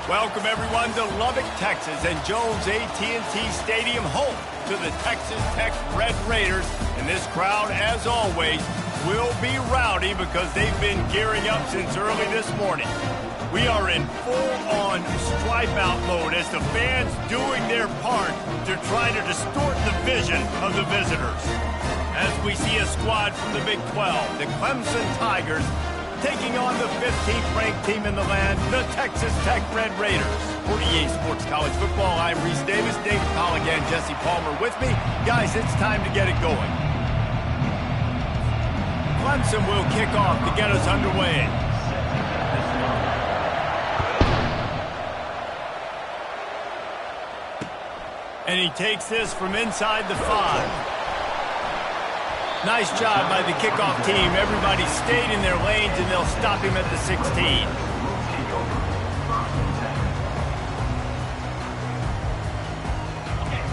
Welcome everyone to Lubbock, Texas, and Jones AT&T Stadium, home to the Texas Tech Red Raiders. And this crowd, as always, will be rowdy because they've been gearing up since early this morning. We are in full-on stripe-out mode as the fans doing their part to try to distort the vision of the visitors. As we see a squad from the Big 12, the Clemson Tigers, taking on the 15th ranked team in the land, the Texas Tech Red Raiders. For EA Sports College Football, I'm Reese Davis, David Pollack, and Jesse Palmer with me. Guys, it's time to get it going. Clemson will kick off to get us underway. And he takes this from inside the 5. Nice job by the kickoff team. Everybody stayed in their lanes, and they'll stop him at the 16.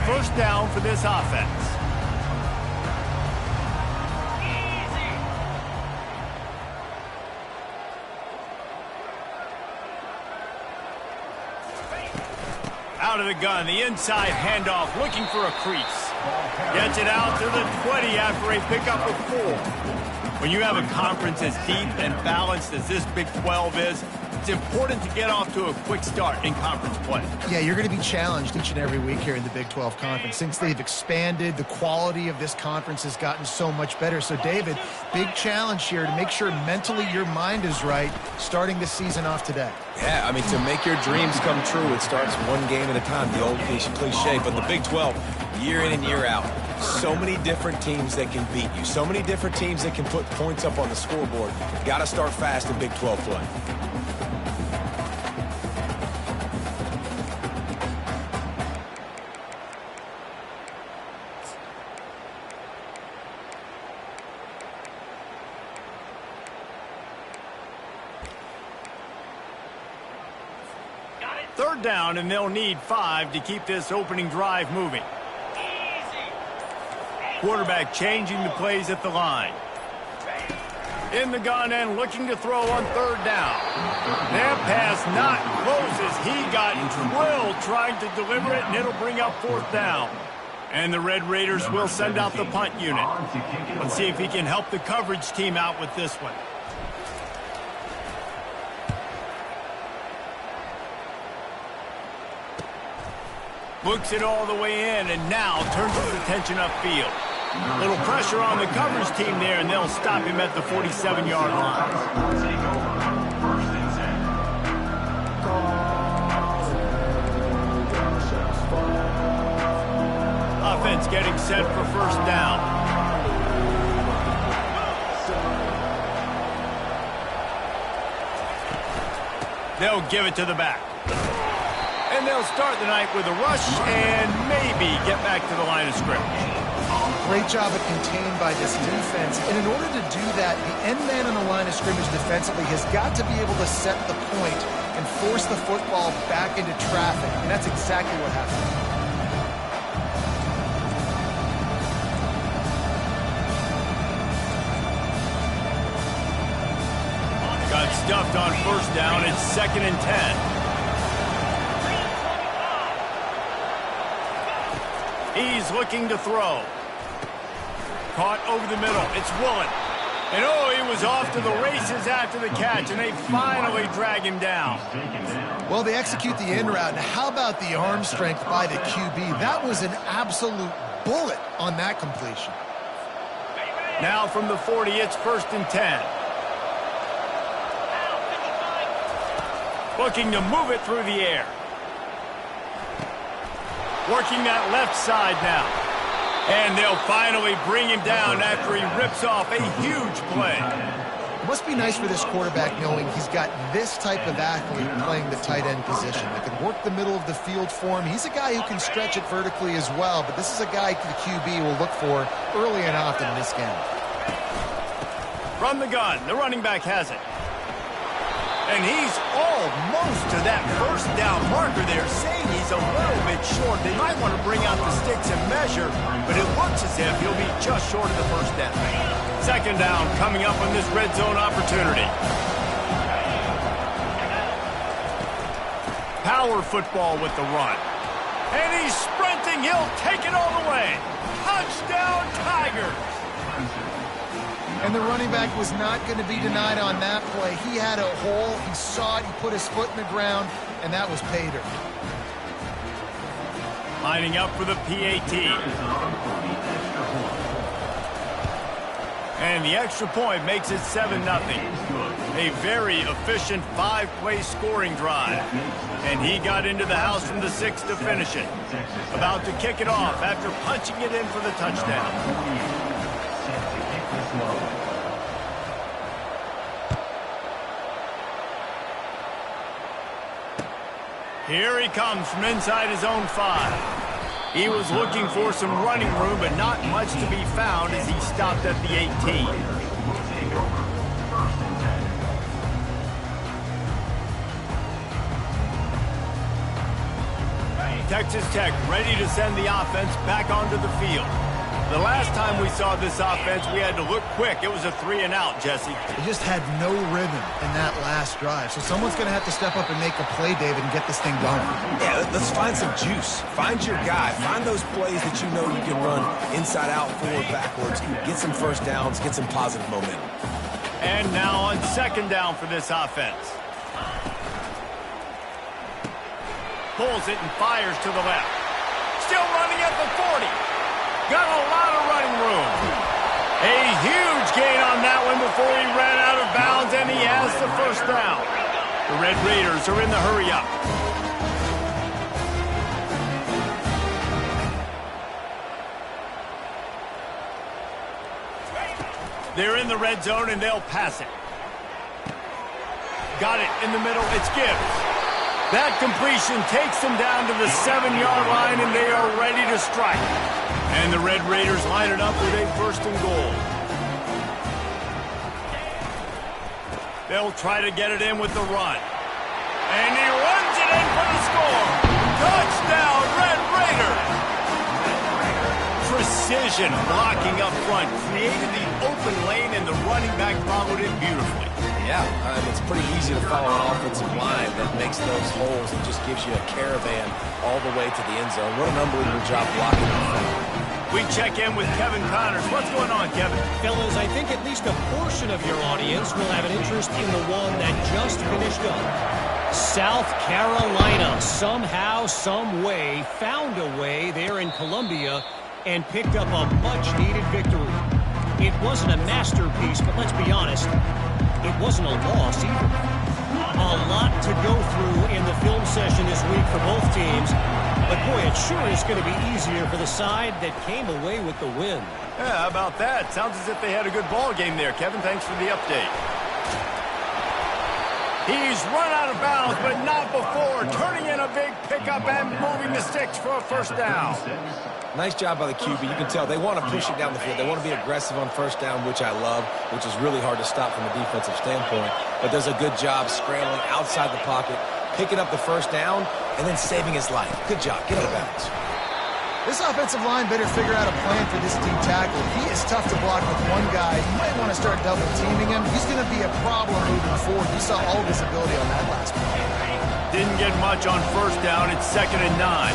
First down for this offense. Out of the gun, the inside handoff, looking for a crease. Gets it out to the 20 after a pickup of 4. When you have a conference as deep and balanced as this Big 12 is, it's important to get off to a quick start in conference play. Yeah, you're going to be challenged each and every week here in the Big 12 Conference. Since they've expanded, the quality of this conference has gotten so much better. So, David, big challenge here to make sure mentally your mind is right starting this season off today. Yeah, I mean, to make your dreams come true, it starts one game at a time, the old cliche. But the Big 12, year in and year out, so many different teams that can beat you, so many different teams that can put points up on the scoreboard. Got to start fast in Big 12 play. Third down, and they'll need 5 to keep this opening drive moving. Quarterback changing the plays at the line. In the gun and looking to throw on third down. That pass not close as he got drilled trying to deliver it, and it'll bring up fourth down. And the Red Raiders will send out the punt unit. Let's see if he can help the coverage team out with this one. Books it all the way in, and now turns his attention upfield. A little pressure on the coverage team there, and they'll stop him at the 47-yard line. Offense getting set for first down. They'll give it to the back. And they'll start the night with a rush and maybe get back to the line of scrimmage. Great job of contained by this defense. And in order to do that, the end man on the line of scrimmage defensively has got to be able to set the point and force the football back into traffic. And that's exactly what happened. Got stuffed on first down. It's 2nd and 10. He's looking to throw. Caught over the middle. It's Woolen. And oh, he was off to the races after the catch, and they finally drag him down. Well, they execute the in route. Now, how about the arm strength by the QB? That was an absolute bullet on that completion. Now from the 40, it's 1st and 10. Looking to move it through the air. Working that left side now. And they'll finally bring him down after he rips off a huge play. It must be nice for this quarterback knowing he's got this type of athlete playing the tight end position that can work the middle of the field for him. He's a guy who can stretch it vertically as well, but this is a guy the QB will look for early and often in this game. From the gun, the running back has it. And he's almost to that first down marker there, saying he's a little bit short. They might want to bring out the sticks and measure, but it looks as if he'll be just short of the first down. 2nd down coming up on this red zone opportunity. power football with the run. And he's sprinting. He'll take it all the way. Touchdown, Tigers. And the running back was not going to be denied on that play. He had a hole. He saw it. He put his foot in the ground, and that was pay dirt. Lining up for the PAT. And the extra point makes it 7-0. A very efficient 5-play scoring drive. And he got into the house from the 6 to finish it. About to kick it off after punching it in for the touchdown. Here he comes from inside his own 5. He was looking for some running room, but not much to be found as he stopped at the 18. Texas Tech ready to send the offense back onto the field. The last time we saw this offense, we had to look quick. It was a 3-and-out, Jesse. They just had no rhythm in that last drive. So someone's going to have to step up and make a play, David, and get this thing going. Yeah, let's find some juice. Find your guy. Find those plays that you know you can run inside out, forward, backwards. Get some first downs. Get some positive momentum. And now on 2nd down for this offense. Pulls it and fires to the left. Still running at the 40. Got a lot of running room. A huge gain on that one before he ran out of bounds, and he has the first down. The Red Raiders are in the hurry-up. They're in the red zone, and they'll pass it. Got it in the middle. It's Gibbs. That completion takes them down to the 7-yard line, and they are ready to strike. And the Red Raiders line it up with a 1st and goal. They'll try to get it in with the run. And he runs it in for the score. Touchdown, Red Raiders! Precision blocking up front created the open lane, and the running back followed it beautifully. Yeah, it's pretty easy to follow an offensive line that makes those holes and just gives you a caravan all the way to the end zone. What an unbelievable job blocking in front. We check in with Kevin Connors. What's going on, Kevin? Fellas, I think at least a portion of your audience will have an interest in the one that just finished up. South Carolina, somehow, some way, found a way there in Columbia and picked up a much-needed victory. It wasn't a masterpiece, but let's be honest, it wasn't a loss either. A lot to go through in the film session this week for both teams. But, boy, it sure is going to be easier for the side that came away with the win. Yeah, how about that? Sounds as if they had a good ball game there. Kevin, thanks for the update. He's run out of bounds, but not before. Turning in a big pickup and moving the sticks for a 1st down. Nice job by the QB. You can tell they want to push it down the field. They want to be aggressive on 1st down, which I love, which is really hard to stop from a defensive standpoint. But does a good job scrambling outside the pocket, picking up the 1st down, and then saving his life. Good job. Get out of bounds. This offensive line better figure out a plan for this deep tackle. He is tough to block with one guy. You might want to start double-teaming him. He's going to be a problem moving forward. You saw all of his ability on that last play. Didn't get much on 1st down. It's 2nd and 9.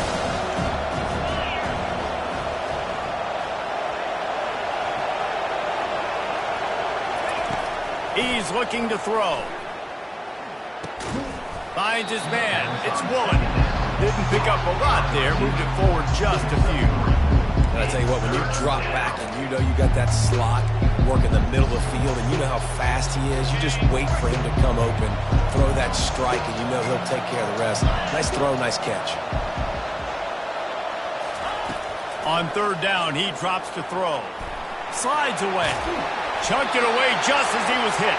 He's looking to throw. Finds his man. It's Woolen. Didn't pick up a lot there. Moved it forward just a few. And I tell you what, when you drop back and you know you got that slot work in the middle of the field and you know how fast he is, you just wait for him to come open, throw that strike, and you know he'll take care of the rest. Nice throw, nice catch. On 3rd down, he drops to throw. Slides away. Chunked it away just as he was hit.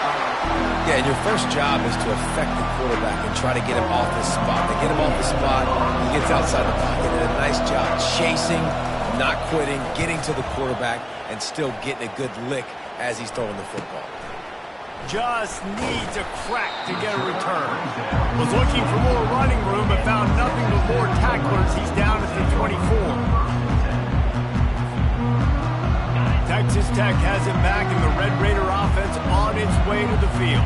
Yeah, and your first job is to affect the quarterback and try to get him off the spot. They get him off the spot, he gets outside the pocket. And a nice job chasing, not quitting, getting to the quarterback, and still getting a good lick as he's throwing the football. Just needs a crack to get a return. Was looking for more running room, but found nothing but more tacklers. He's down at the 24. Texas Tech has it back, and the Red Raider offense on its way to the field.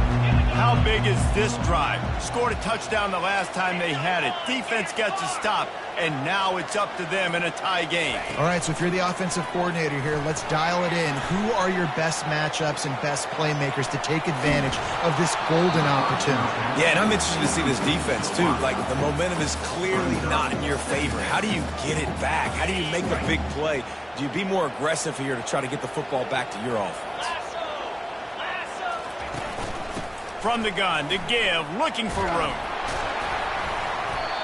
How How big is this drive? Scored a touchdown the last time they had it. Defense gets a stop, and now it's up to them in a tie game. All right, so if you're the offensive coordinator here, let's dial it in. Who are your best matchups and best playmakers to take advantage of this golden opportunity? Yeah, and I'm interested to see this defense, too. Like, the momentum is clearly not in your favor. How do you get it back? How do you make the big play? Do you be more aggressive here to try to get the football back to your offense? From the gun to give, looking for room.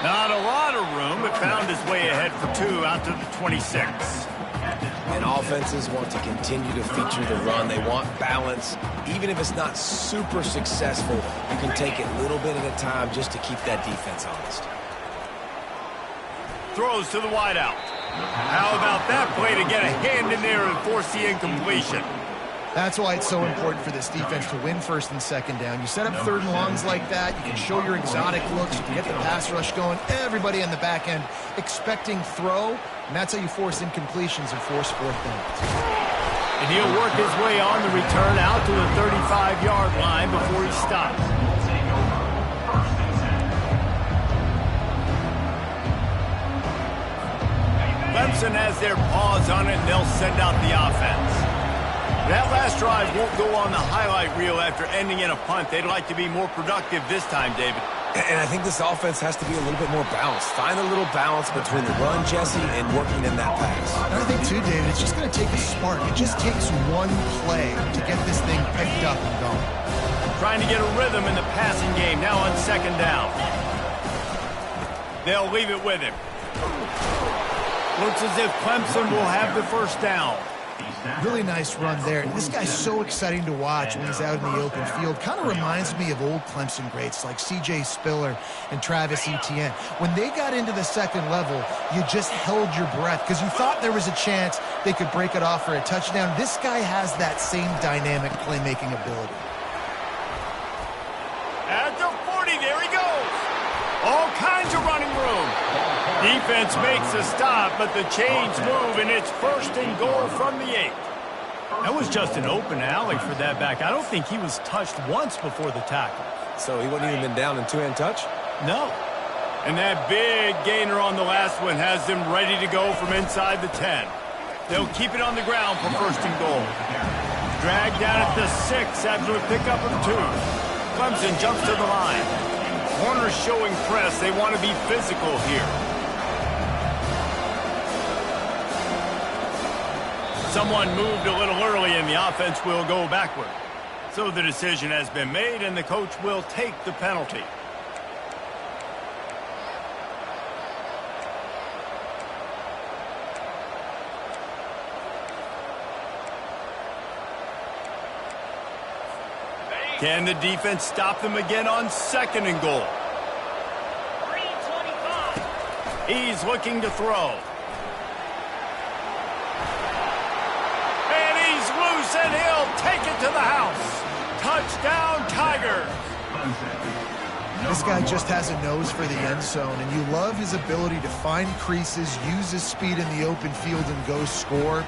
Not a lot of room, but found his way ahead for 2 out to the 26. And offenses want to continue to feature the run. They want balance. Even if it's not super successful, you can take it little bit at a time just to keep that defense honest. Throws to the wideout. How about that play to get a hand in there and force the incompletion? That's why it's so important for this defense to win first and second down. You set up third and longs like that, you can show your exotic looks, you can get the pass rush going, everybody on the back end expecting throw, and that's how you force incompletions and force fourth downs. And he'll work his way on the return out to the 35-yard line before he stops. Clemson has their paws on it, and they'll send out the offense. That last drive won't go on the highlight reel after ending in a punt. They'd like to be more productive this time, David. And I think this offense has to be a little bit more balanced. Find a little balance between the run, Jesse, and working in that pass. And I think, too, David, it's just going to take a spark. It just takes one play to get this thing picked up and going. Trying to get a rhythm in the passing game now on second down. They'll leave it with him. Looks as if Clemson will have the first down. Really nice run there. This guy's so exciting to watch when he's out in the open field. Kind of reminds me of old Clemson greats like C.J. Spiller and Travis Etienne. When they got into the second level, you just held your breath because you thought there was a chance they could break it off for a touchdown. This guy has that same dynamic playmaking ability. At the 40, there he goes. All kinds of running room. Defense makes a stop, but the chains move, and it's first and goal from the 8. That was just an open alley for that back. I don't think he was touched once before the tackle. So he wouldn't even been down in two-hand touch? No. And that big gainer on the last one has them ready to go from inside the 10. They'll keep it on the ground for first and goal. Dragged down at the 6 after a pickup of 2. Clemson jumps to the line. Corners showing press. They want to be physical here. Someone moved a little early and the offense will go backward. So the decision has been made and the coach will take the penalty. Can the defense stop them again on second and goal? He's looking to throw. And he's loose and he'll take it to the house. Touchdown, Tigers. This guy just has a nose for the end zone, and you love his ability to find creases, use his speed in the open field, and go score.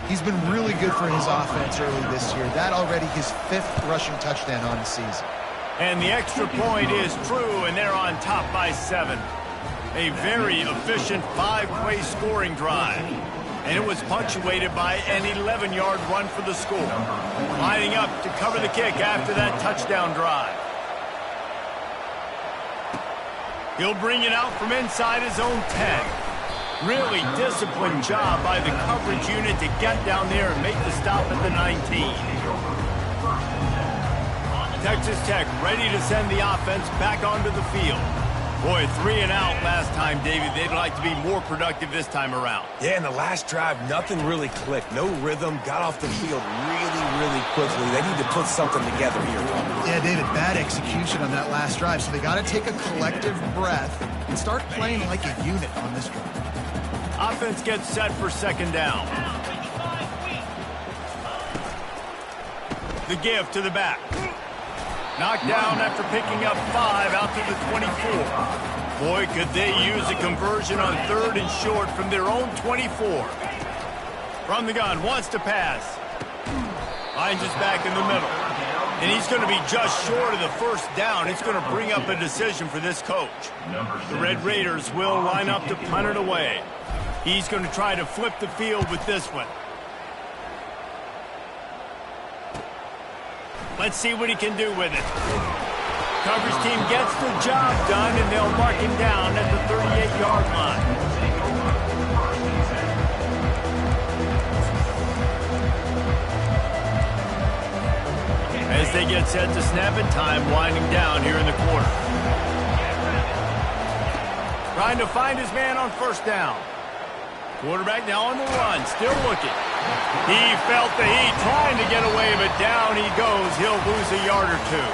He's been really good for his offense early this year. That already his 5th rushing touchdown on the season. And the extra point is true, and they're on top by 7. A very efficient 5-play scoring drive. And it was punctuated by an 11-yard run for the score. Lining up to cover the kick after that touchdown drive. He'll bring it out from inside his own 10. Really disciplined job by the coverage unit to get down there and make the stop at the 19. Texas Tech ready to send the offense back onto the field. Boy, 3 and out last time, David. They'd like to be more productive this time around. Yeah, in the last drive, nothing really clicked. No rhythm, got off the field really quickly. They need to put something together here. Yeah, David, bad execution on that last drive. So they got to take a collective breath and start playing like a unit on this drive. Offense gets set for second down. The give to the back. Knocked down after picking up 5 out to the 24. Boy, could they use a conversion on 3rd and short from their own 24. From the gun, wants to pass. Finds us back in the middle. And he's going to be just short of the first down. It's going to bring up a decision for this coach. The Red Raiders will line up to punt it away. He's going to try to flip the field with this one. Let's see what he can do with it. Coverage team gets the job done, and they'll mark him down at the 38-yard line. As they get set to snap it, time winding down here in the quarter. Trying to find his man on first down. Quarterback now on the run, still looking. He felt the heat, trying to get away, but down he goes. He'll lose a yard or two.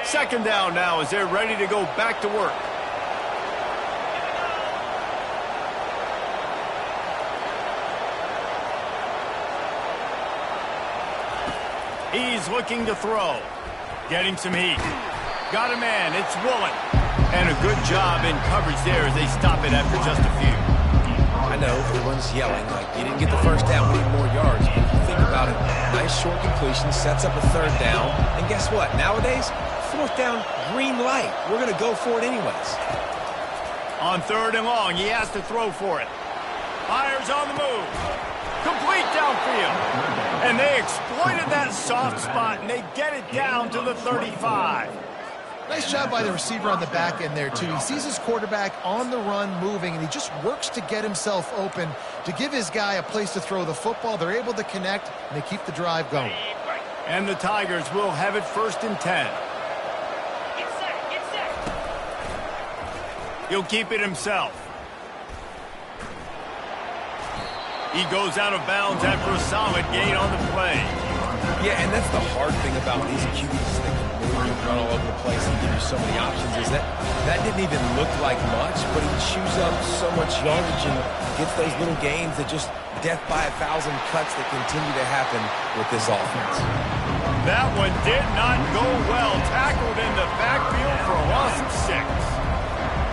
Second down now as they're ready to go back to work. He's looking to throw. Getting some heat. Got a man. It's Woolen. And a good job in coverage there as they stop it after just a few. I know everyone's yelling like you didn't get the first down, we need more yards. But think about it. Nice short completion, sets up a third down. And guess what? Nowadays, fourth down, green light. We're going to go for it anyways. On third and long, he has to throw for it. Fires on the move. Complete downfield. And they exploited that soft spot, and they get it down to the 35. Nice job by the receiver on the back end there, too. He sees his quarterback on the run moving, and he just works to get himself open to give his guy a place to throw the football. They're able to connect, and they keep the drive going. And the Tigers will have it 1st and 10. He'll keep it himself. He goes out of bounds after a solid gain on the play. Yeah, and that's the hard thing about these QBs that can move and run all over the place and give you so many options is that didn't even look like much, but he chews up so much yardage and gets those little gains that just death by 1,000 cuts that continue to happen with this offense. That one did not go well. Tackled in the backfield for a loss of 6.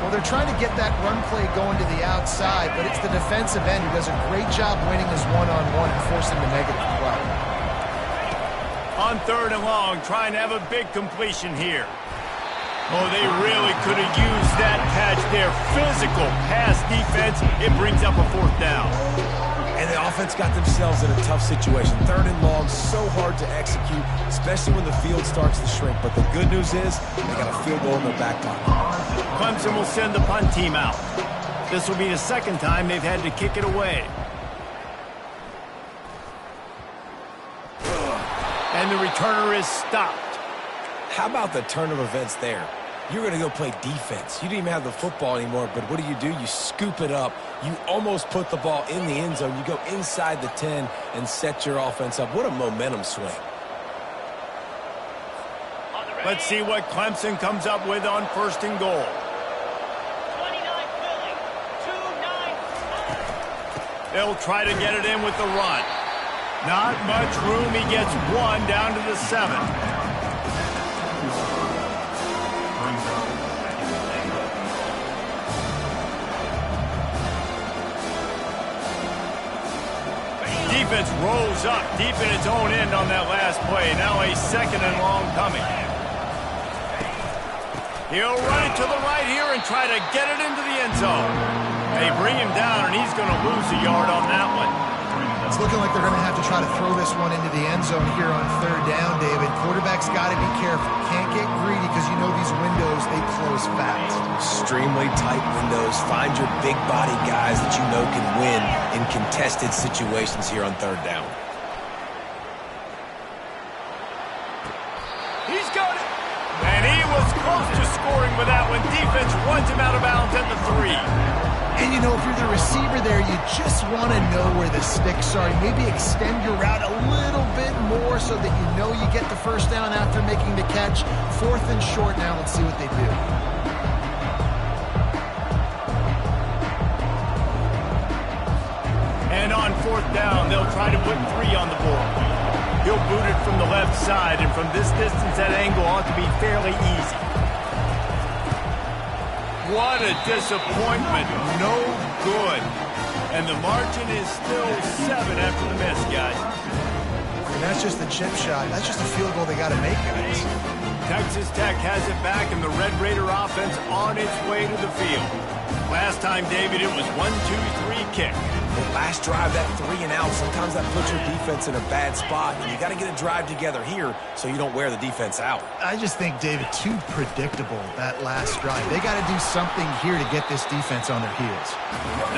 Well, they're trying to get that run play going to the outside, but it's the defensive end who does a great job winning his one-on-one and forcing the negative play. On third and long, trying to have a big completion here. Oh, they really could have used that catch there. Physical pass defense. It brings up a 4th down. And the offense got themselves in a tough situation. Third and long, so hard to execute, especially when the field starts to shrink. But the good news is they got a field goal in their back pocket. Clemson will send the punt team out. This will be the 2nd time they've had to kick it away. And the returner is stopped. How about the turn of events there? You're going to go play defense. You didn't even have the football anymore, but what do? You scoop it up. You almost put the ball in the end zone. You go inside the 10 and set your offense up. What a momentum swing. Let's see what Clemson comes up with on 1st and goal. 29 Philly, 2-9. They'll try to get it in with the run. Not much room. He gets 1 down to the 7. Defense rolls up deep in its own end on that last play. Now a 2nd and long coming. He'll run it to the right here and try to get it into the end zone. They bring him down, and he's going to lose a yard on that one. It's looking like they're going to have to try to throw this one into the end zone here on 3rd down, David. Quarterback's got to be careful. Can't get greedy because you know these windows, they close fast. Extremely tight windows. Find your big body guys that you know can win in contested situations here on 3rd down. He's got it. And he was close to scoring with that one. Defense runs him out of bounds at the 3. And, you know, if you're the receiver there, you just want to know where the sticks are. Maybe extend your route a little bit more so that you know you get the first down after making the catch. 4th and short now. Let's see what they do. And on 4th down, they'll try to put 3 on the board. He'll boot it from the left side, and from this distance, that angle ought to be fairly easy. What a disappointment. No good. And the margin is still 7 after the miss, guys. And that's just the chip shot. That's just a field goal they got to make, guys. Texas Tech has it back, and the Red Raider offense on its way to the field. Last time, David, it was 1-2-3 kick. The last drive, that 3 and out, sometimes that puts your defense in a bad spot. And you got to get a drive together here so you don't wear the defense out. I just think, David, too predictable, that last drive. They got to do something here to get this defense on their heels.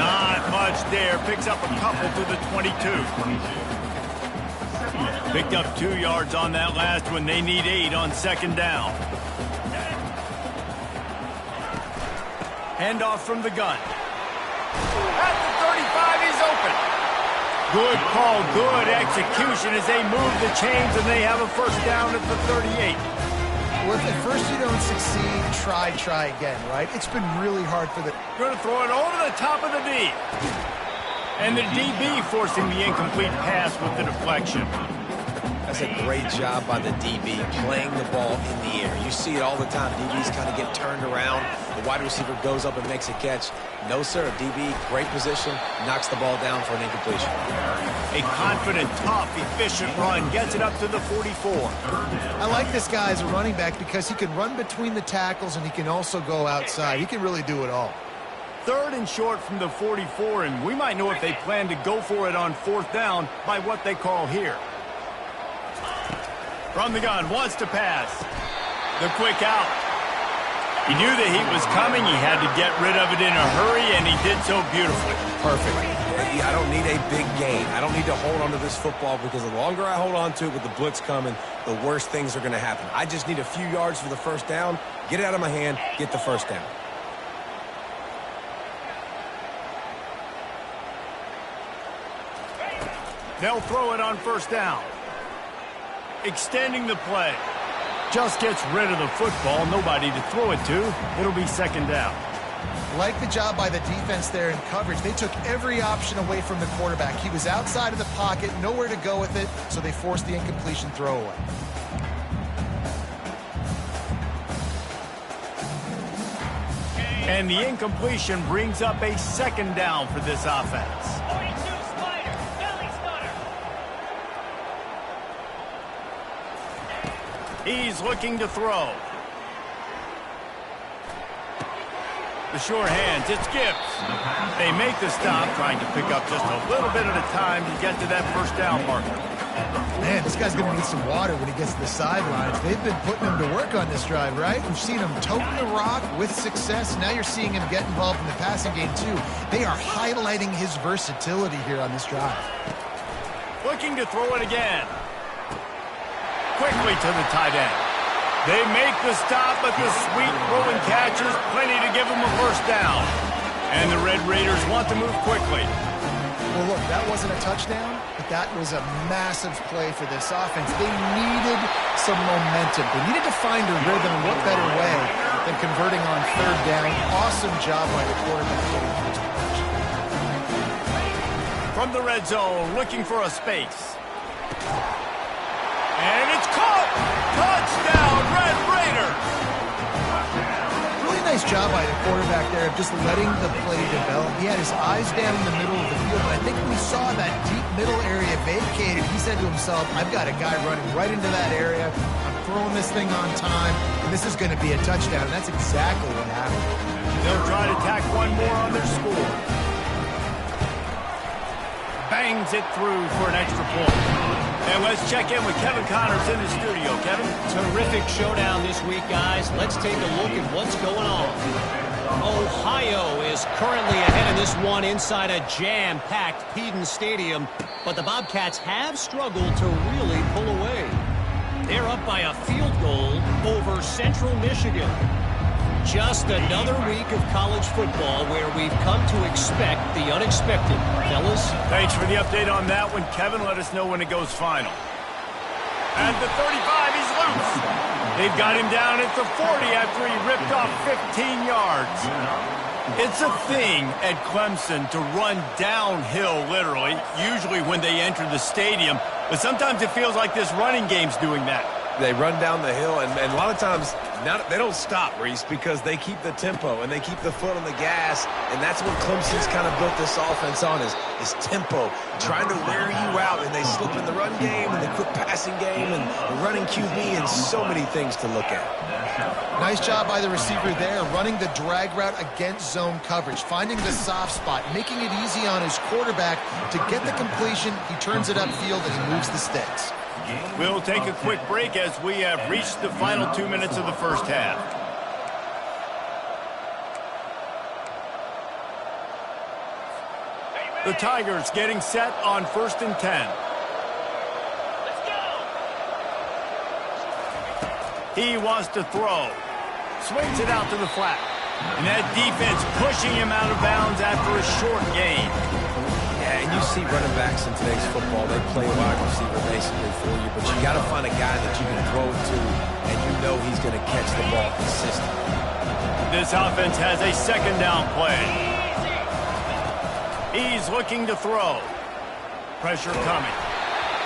Not much there. Picks up a couple to the 22. Picked up 2 yards on that last one. They need 8 on second down. Handoff from the gun. At the 35, he's open. Good call, good execution as they move the chains, and they have a first down at the 38. Well, if at first you don't succeed, try again, right? It's been really hard for the... Going to throw it over the top of the D. And the DB forcing the incomplete pass with the deflection. That's a great job by the DB, playing the ball in the air. You see it all the time. DBs kind of get turned around. The wide receiver goes up and makes a catch. No, sir. DB, great position, knocks the ball down for an incompletion. A confident, tough, efficient run gets it up to the 44. I like this guy as a running back because he can run between the tackles and he can also go outside. He can really do it all. 3rd and short from the 44, and we might know if they plan to go for it on 4th down by what they call here. From the gun, wants to pass. The quick out. He knew the heat was coming. He had to get rid of it in a hurry, and he did so beautifully. Perfect. I don't need a big gain. I don't need to hold on to this football because the longer I hold on to it with the blitz coming, the worse things are going to happen. I just need a few yards for the first down, get it out of my hand, get the first down. They'll throw it on first down. Extending the play. Just gets rid of the football. Nobody to throw it to. It'll be second down. Like the job by the defense there in coverage. They took every option away from the quarterback. He was outside of the pocket, nowhere to go with it, so they forced the incompletion throwaway. And the incompletion brings up a second down for this offense. 42 Spider, belly stunner. He's looking to throw. The sure hands, it's Gibbs. They make the stop, trying to pick up just a little bit at a time to get to that first down marker. Man, this guy's going to need some water when he gets to the sidelines. They've been putting him to work on this drive, right? We've seen him toting the rock with success. Now you're seeing him get involved in the passing game, too. They are highlighting his versatility here on this drive. Looking to throw it again. Quickly to the tight end. They make the stop, but the sweet throwing catch is plenty to give them a first down. And the Red Raiders want to move quickly. Well, look, that wasn't a touchdown, but that was a massive play for this offense. They needed some momentum. They needed to find a rhythm, and what better way than converting on third down. Awesome job by the quarterback getting first conversion. From the red zone, looking for a space. And it's caught! Touchdown, Red Raiders! Really nice job by the quarterback there of just letting the play develop. He had his eyes down in the middle of the field, but I think when he saw that deep middle area vacated, he said to himself, I've got a guy running right into that area. I'm throwing this thing on time, and this is going to be a touchdown. And that's exactly what happened. They'll try to tack one more on their score. Bangs it through for an extra point. And let's check in with Kevin Connors in the studio. Kevin? Terrific showdown this week, guys. Let's take a look at what's going on. Ohio is currently ahead in this one inside a jam-packed Peden Stadium, but the Bobcats have struggled to really pull away. They're up by a field goal over Central Michigan. Just another week of college football where we've come to expect the unexpected. Fellas? Thanks for the update on that one, Kevin. Let us know when it goes final. At the 35, he's loose. They've got him down at the 40 after he ripped off 15 yards. It's a thing at Clemson to run downhill, literally, usually when they enter the stadium. But sometimes it feels like this running game's doing that. They run down the hill, and a lot of times They don't stop, Reese, because they keep the tempo and they keep the foot on the gas, and that's what Clemson's kind of built this offense on is tempo, trying to wear you out, and they slip in the run game and the quick passing game and the running QB and so many things to look at. Nice job by the receiver there, running the drag route against zone coverage, finding the soft spot, making it easy on his quarterback to get the completion. He turns it upfield and he moves the sticks. We'll take a quick break as we have reached the final 2 minutes of the first half. The Tigers getting set on 1st and 10. Let's go. He wants to throw. Swings it out to the flat. And that defense pushing him out of bounds after a short gain. Yeah, and you see running backs in today's football, they play wide receiver basically for you, but you got to find a guy that you can throw it to, and you know he's going to catch the ball consistently. This offense has a 2nd down play. He's looking to throw. Pressure coming.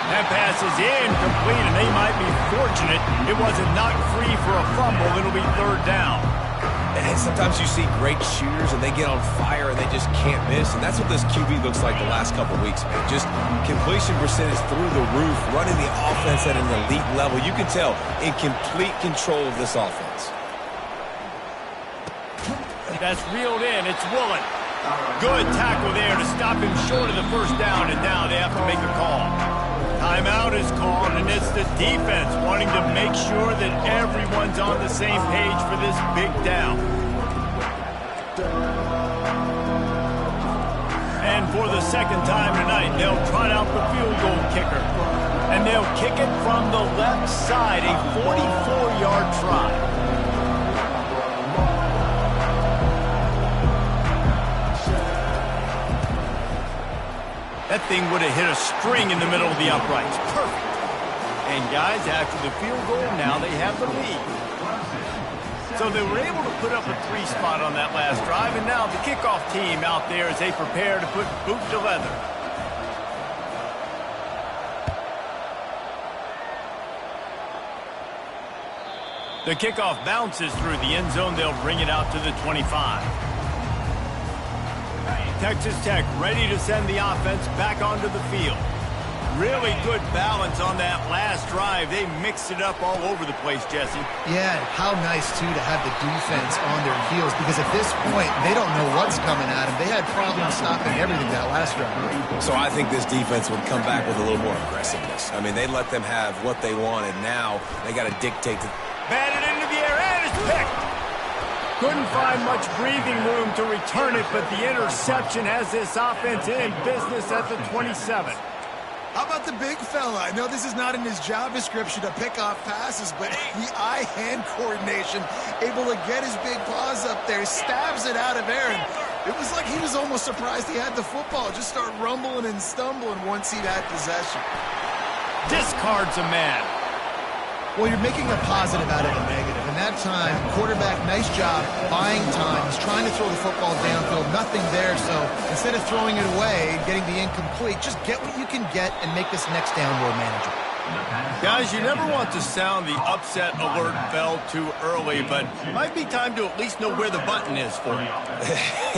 That pass is incomplete, and they might be fortunate it wasn't knocked free for a fumble. It'll be 3rd down. And sometimes you see great shooters, and they get on fire, and they just can't miss. And that's what this QB looks like the last couple weeks, man. Just completion percentage through the roof, running the offense at an elite level. You can tell in complete control of this offense. That's reeled in. It's Woolen. Good tackle there to stop him short of the 1st down, and now they have to make a call. Timeout is called, and it's the defense wanting to make sure that everyone's on the same page for this big down. And for the 2nd time tonight, they'll trot out the field goal kicker. And they'll kick it from the left side, a 44-yard try. That thing would have hit a string in the middle of the uprights. Perfect. And guys, after the field goal, now they have the lead. So they were able to put up a 3 spot on that last drive, and now the kickoff team out there as they prepare to put boot to leather. The kickoff bounces through the end zone. They'll bring it out to the 25. Texas Tech ready to send the offense back onto the field. Really good balance on that last drive. They mixed it up all over the place, Jesse. Yeah, how nice, too, to have the defense on their heels, because at this point, they don't know what's coming at them. They had problems stopping everything that last drive. So I think this defense would come back with a little more aggressiveness. I mean, they let them have what they wanted. Now they got to dictate. Batted into the air, and it's picked. Couldn't find much breathing room to return it, but the interception has this offense in business at the 27. How about the big fella? I know this is not in his job description to pick off passes, but the eye-hand coordination, able to get his big paws up there, stabs it out of Aaron. It was like he was almost surprised he had the football. Just start rumbling and stumbling once he had possession. Discards a man. Well, you're making a positive out of a negative. And that time, quarterback, nice job, buying time. He's trying to throw the football downfield, nothing there. So instead of throwing it away, getting the incomplete, just get what you can get and make this next down more manageable. Guys, you never want to sound the upset alert bell too early, but it might be time to at least know where the button is for you.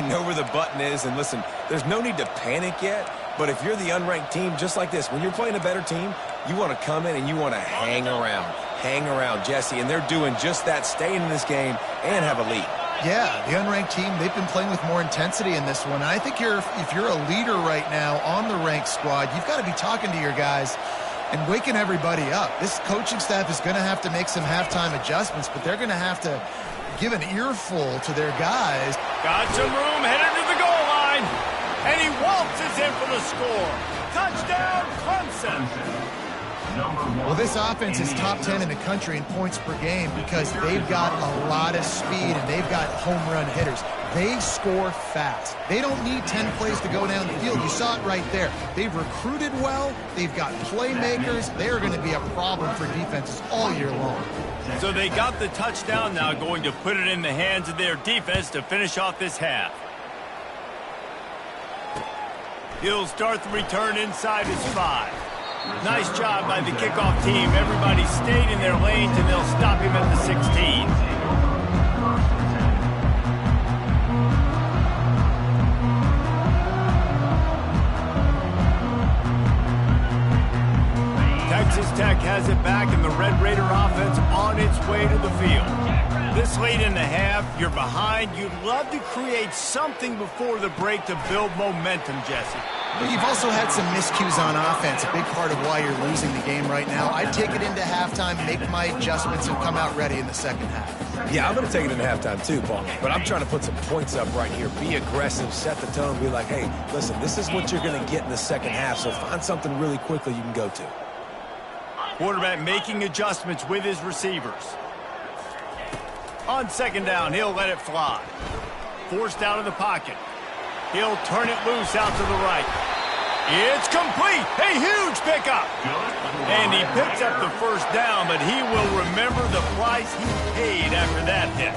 Know where the button is, and listen, there's no need to panic yet, but if you're the unranked team, just like this, when you're playing a better team, you want to come in and you want to hang around, Jesse, and they're doing just that, staying in this game and have a lead. Yeah, the unranked team, they've been playing with more intensity in this one. And I think if you're a leader right now on the ranked squad, you've got to be talking to your guys and waking everybody up. This coaching staff is going to have to make some halftime adjustments, but they're going to have to give an earful to their guys. Got some room, headed to the goal line, and he waltzes in for the score. Touchdown, Clemson. Well, this offense is top 10 in the country in points per game because they've got a lot of speed and they've got home run hitters. They score fast. They don't need 10 plays to go down the field. You saw it right there. They've recruited well. They've got playmakers. They are going to be a problem for defenses all year long. So they got the touchdown, now going to put it in the hands of their defense to finish off this half. He'll start the return inside his 5. Nice job by the kickoff team. Everybody stayed in their lanes, and they'll stop him at the 16. quarterback has it back, and the Red Raider offense on its way to the field. This late in the half, you're behind. You'd love to create something before the break to build momentum, Jesse. But you've also had some miscues on offense, a big part of why you're losing the game right now. I'd take it into halftime, make my adjustments, and come out ready in the second half. Yeah, I'm going to take it into halftime too, Paul. But I'm trying to put some points up right here. Be aggressive, set the tone, be like, hey, listen, this is what you're going to get in the second half, so find something really quickly you can go to. Quarterback making adjustments with his receivers. On second down, he'll let it fly. Forced out of the pocket. He'll turn it loose out to the right. It's complete. A huge pickup. And he picks up the first down, but he will remember the price he paid after that hit.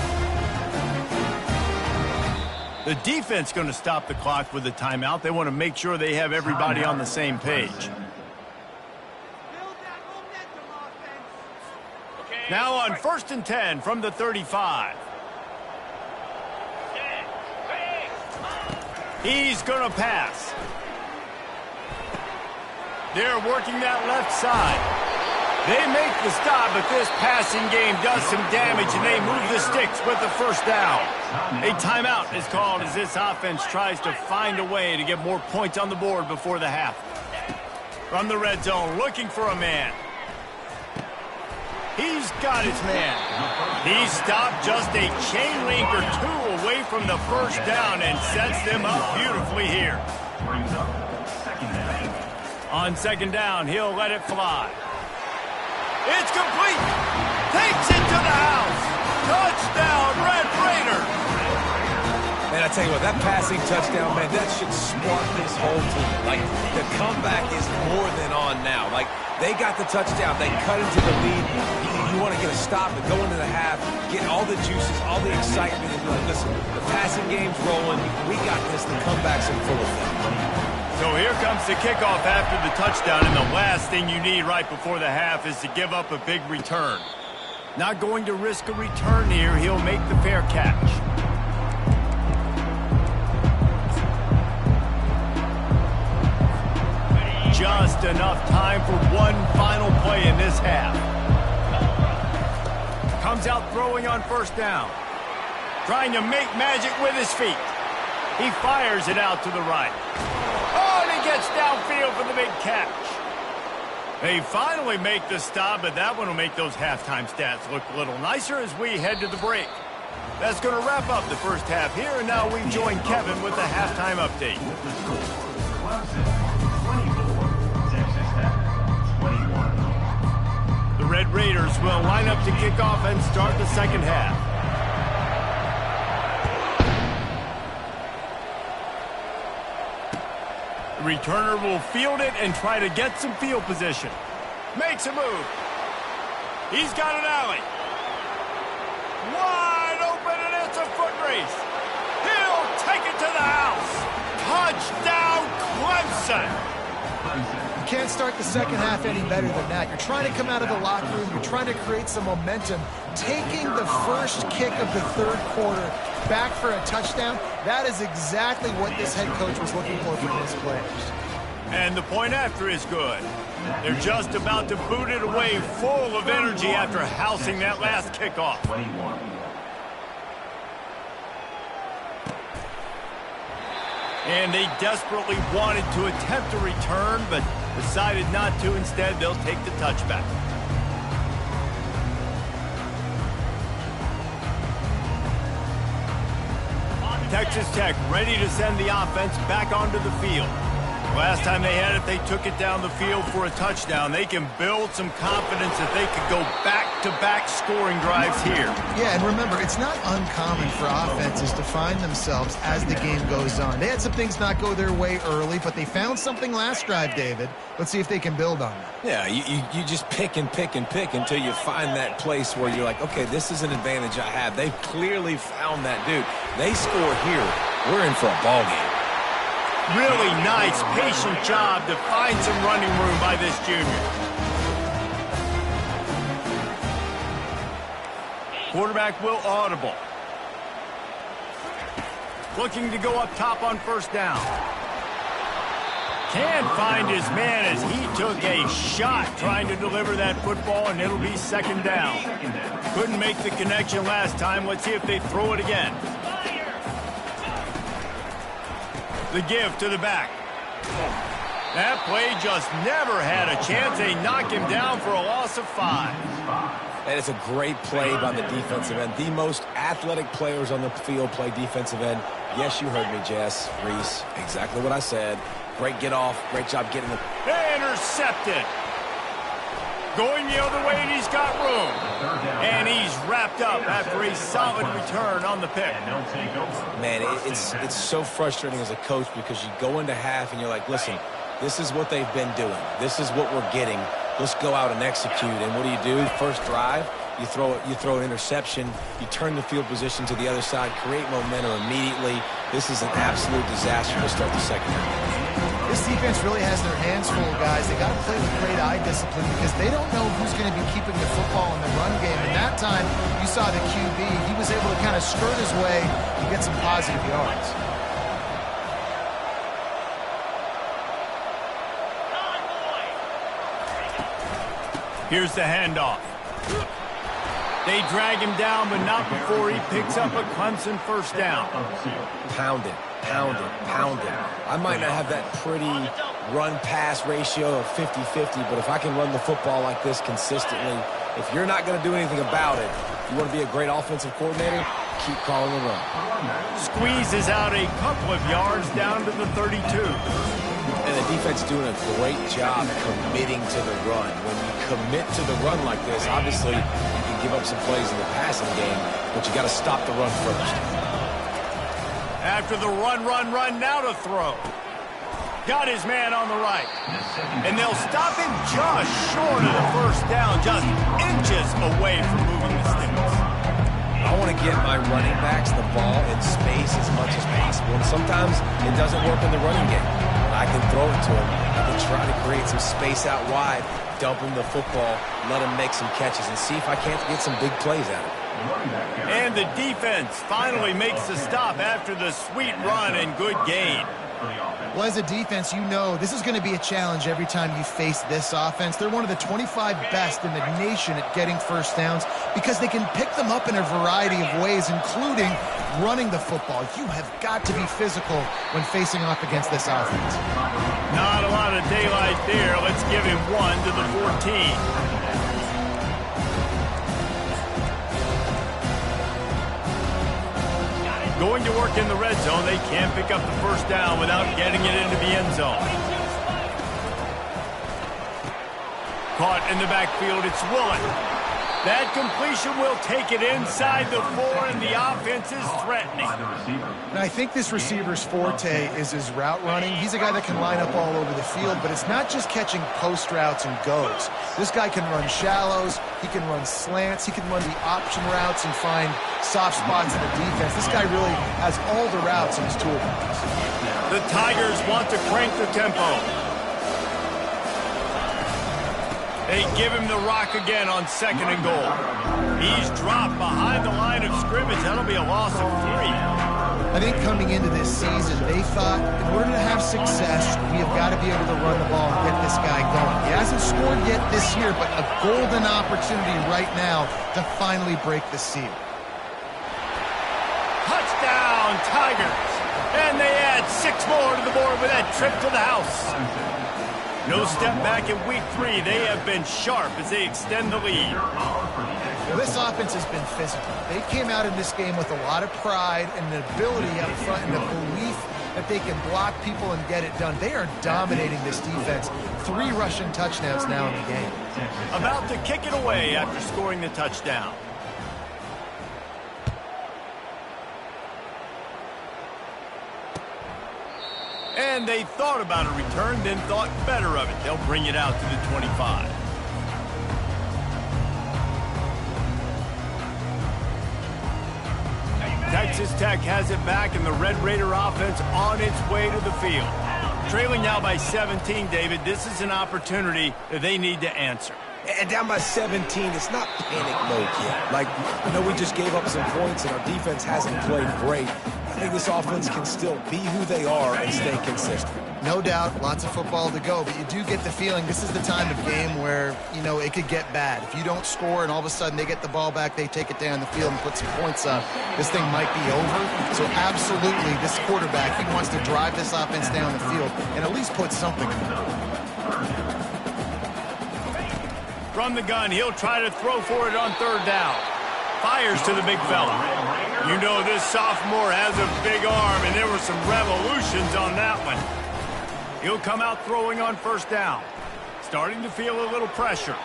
The defense going to stop the clock with a timeout. They want to make sure they have everybody on the same page. Now on 1st and 10 from the 35. He's going to pass. They're working that left side. They make the stop, but this passing game does some damage, and they move the sticks with the first down. A timeout is called as this offense tries to find a way to get more points on the board before the half. From the red zone, looking for a man. He's got his man. He stopped just a chain link or two away from the first down and sets them up beautifully here. On second down, he'll let it fly. It's complete. Takes it to the house. Touchdown, Red Raiders. Man, I tell you what, that passing touchdown, man, that should spark this whole team. Like, the comeback is more than on now. Like, they got the touchdown. They cut into the lead. You want to get a stop and go into the half, get all the juices, all the excitement, and be like, listen, the passing game's rolling. We got this. The comeback's in full effect. So here comes the kickoff after the touchdown, and the last thing you need right before the half is to give up a big return. Not going to risk a return here. He'll make the fair catch. Just enough time for one final play in this half. Comes out throwing on first down. Trying to make magic with his feet. He fires it out to the right. Oh, and he gets downfield for the big catch. They finally make the stop, but that one will make those halftime stats look a little nicer as we head to the break. That's going to wrap up the first half here, and now we join Kevin with the halftime update. The Red Raiders will line up to kick off and start the second half. The returner will field it and try to get some field position. Makes a move. He's got an alley. Wide open, and it's a foot race. He'll take it to the house. Touchdown, Clemson. You can't start the second half any better than that. You're trying to come out of the locker room. You're trying to create some momentum. Taking the first kick of the third quarter back for a touchdown, that is exactly what this head coach was looking for from his players. And the point after is good. They're just about to boot it away full of energy after housing that last kickoff. And they desperately wanted to attempt a return, but decided not to. Instead, they'll take the touchback. Texas Tech ready to send the offense back onto the field. Last time they had it, they took it down the field for a touchdown. They can build some confidence that they could go back-to-back scoring drives here. Yeah, and remember, it's not uncommon for offenses to find themselves as the game goes on. They had some things not go their way early, but they found something last drive, David. Let's see if they can build on that. Yeah, you just pick and pick and pick until you find that place where you're like, okay, this is an advantage I have. They've clearly found that dude. They score here. We're in for a ball game. Really nice, patient job to find some running room by this junior. Quarterback will audible. Looking to go up top on first down. Can't find his man as he took a shot trying to deliver that football, and it'll be second down. Couldn't make the connection last time. Let's see if they throw it again. The give to the back. That play just never had a chance. They knock him down for a loss of 5. And it's a great play by the defensive end. The most athletic players on the field play defensive end. Yes, you heard me, Jess, Reese. Exactly what I said. Great get off. Great job getting the... Intercepted. Going the other way, and he's got room. And he's wrapped up after a solid return on the pick. Man, it's so frustrating as a coach because you go into half and you're like, listen, this is what they've been doing. This is what we're getting. Let's go out and execute. And what do? First drive, you throw an interception. You turn the field position to the other side, create momentum immediately. This is an absolute disaster to start the second half. This defense really has their hands full, guys. They got to play with great eye discipline because they don't know who's going to be keeping the football in the run game. And that time, you saw the QB. He was able to kind of skirt his way and get some positive yards. Here's the handoff. They drag him down, but not before he picks up a Clemson first down. Pound it, pound it, pound it. I might not have that pretty run-pass ratio of 50-50, but if I can run the football like this consistently, if you're not going to do anything about it, if you want to be a great offensive coordinator, keep calling the run. Squeezes out a couple of yards down to the 32. And the defense doing a great job committing to the run. When you commit to the run like this, obviously you can give up some plays in the passing game, but you got to stop the run first. After the run, now to throw. Got his man on the right. And they'll stop him just short of the first down, just inches away from moving the sticks. I want to get my running backs the ball in space as much as possible. And sometimes it doesn't work in the running game. I can throw it to him. I can try to create some space out wide, dump him the football, let him make some catches, and see if I can't get some big plays out of it. And the defense finally makes the stop after the sweet run and good gain. Well, as a defense, you know this is going to be a challenge every time you face this offense. They're one of the 25 best in the nation at getting first downs because they can pick them up in a variety of ways, including running the football. You have got to be physical when facing off against this offense. Not a lot of daylight there. Let's give him 1 to the 14. Going to work in the red zone. They can't pick up the first down without getting it into the end zone. Caught in the backfield, it's Woolen. That completion will take it inside the 4, and the offense is threatening. Now, I think this receiver's forte is his route running. He's a guy that can line up all over the field, but it's not just catching post routes and goes. This guy can run shallows, he can run slants, he can run the option routes and find soft spots in the defense. This guy really has all the routes in his toolbox. The Tigers want to crank the tempo. They give him the rock again on 2nd and goal. He's dropped behind the line of scrimmage. That'll be a loss of 3. I think coming into this season, they thought in order to have success, we have got to be able to run the ball and get this guy going. He hasn't scored yet this year, but a golden opportunity right now to finally break the seal. Touchdown, Tigers. And they add 6 more to the board with that trip to the house. No step back in week 3. They have been sharp as they extend the lead. Well, this offense has been physical. They came out in this game with a lot of pride and the ability up front and the belief that they can block people and get it done. They are dominating this defense. 3 rushing touchdowns now in the game. About to kick it away after scoring the touchdown. And they thought about a return, then thought better of it. They'll bring it out to the 25. Texas Tech has it back, and the Red Raider offense on its way to the field. Trailing now by 17, David. This is an opportunity that they need to answer. And down by 17, it's not panic mode yet. Like, we just gave up some points, and our defense hasn't played great. think this offense can still be who they are and stay consistent. No doubt, lots of football to go, but you do get the feeling this is the time of game where, you know, it could get bad. If you don't score and all of a sudden they get the ball back, they take it down the field and put some points up, this thing might be over. So absolutely, this quarterback, he wants to drive this offense down the field and at least put something in it. From the gun, he'll try to throw for it on third down. Fires to the big fella. You know this sophomore has a big arm, and there were some revolutions on that one. He'll come out throwing on first down. Starting to feel a little pressure.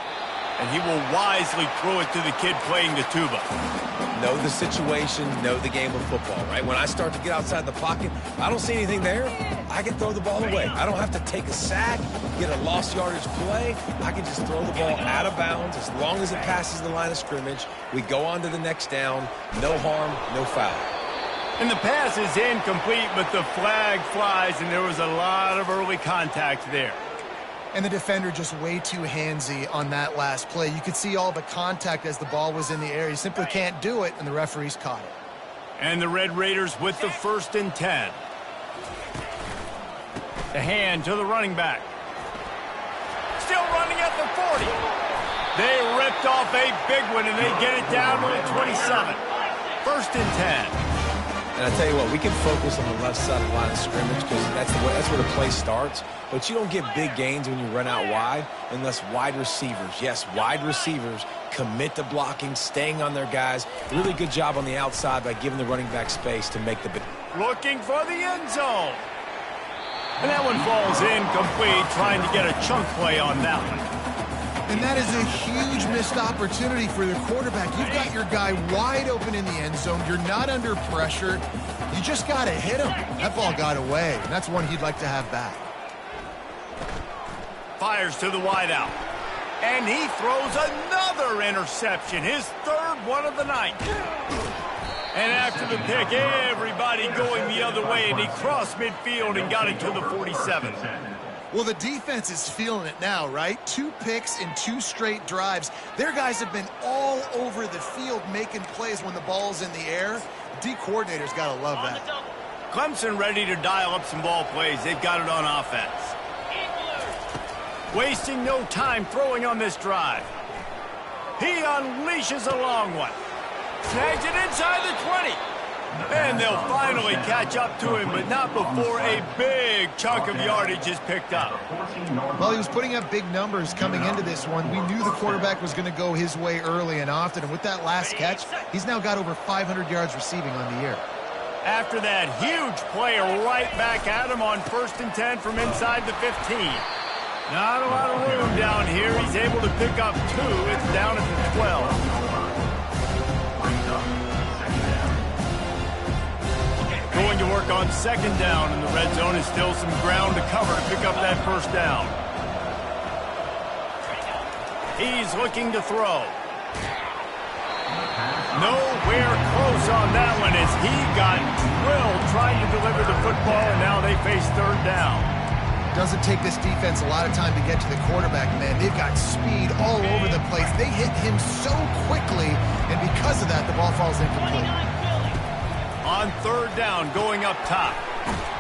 And he will wisely throw it to the kid playing the tuba. Know the situation, know the game of football, right? When I start to get outside the pocket, I don't see anything there, I can throw the ball away. I don't have to take a sack, get a lost yardage play. I can just throw the ball out of bounds as long as it passes the line of scrimmage. We go on to the next down. No harm, no foul. And the pass is incomplete, but the flag flies, and there was a lot of early contact there. And the defender just way too handsy on that last play. You could see all the contact as the ball was in the air. He simply can't do it, and the referees caught it. And the Red Raiders with the 1st and 10. The hand to the running back. Still running at the 40. They ripped off a big one, and they get it down to the 27. 1st and 10. And I tell you what, we can focus on the left side of the line of scrimmage because that's where the play starts. But you don't get big gains when you run out wide unless wide receivers, yes, wide receivers, commit to blocking, staying on their guys. Really good job on the outside by giving the running back space to make the big. Looking for the end zone. And that one falls incomplete, trying to get a chunk play on that one. And that is a huge missed opportunity for the quarterback. You've got your guy wide open in the end zone. You're not under pressure. You just got to hit him. That ball got away, and that's one he'd like to have back. Fires to the wideout. And he throws another interception, his 3rd one of the night. And after the pick, everybody going the other way, and he crossed midfield and got it to the 47. Well, the defense is feeling it now, right? 2 picks in 2 straight drives. Their guys have been all over the field making plays when the ball's in the air. D coordinator's got to love that. Clemson ready to dial up some ball plays. They've got it on offense. Wasting no time throwing on this drive. He unleashes a long one. Snags it inside the 20. And they'll finally catch up to him, but not before a big chunk of yardage is picked up. Well, he was putting up big numbers coming into this one. We knew the quarterback was going to go his way early and often, and with that last catch, he's now got over 500 yards receiving on the year. After that huge play, right back at him on 1st and 10 from inside the 15. Not a lot of room down here. He's able to pick up 2. It's down at the 12. Going to work on 2nd down, and the red zone is still some ground to cover to pick up that 1st down. He's looking to throw. Nowhere close on that one as he got drilled trying to deliver the football, and now they face 3rd down. Doesn't take this defense a lot of time to get to the quarterback, man. They've got speed all over the place. They hit him so quickly, and because of that, the ball falls incomplete. On 3rd down, going up top.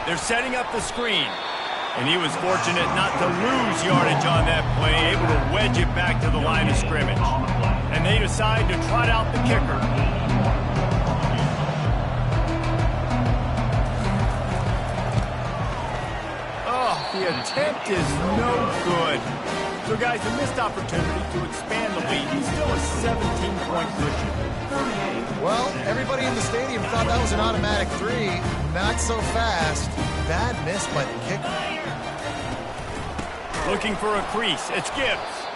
They're setting up the screen. And he was fortunate not to lose yardage on that play, able to wedge it back to the line of scrimmage. And they decide to trot out the kicker. Oh, the attempt is no good. So, guys, a missed opportunity to expand the lead. He's still a 17-point cushion. Well, everybody in the stadium thought that was an automatic 3. Not so fast. Bad miss by the kicker. Looking for a crease. It's Gibbs.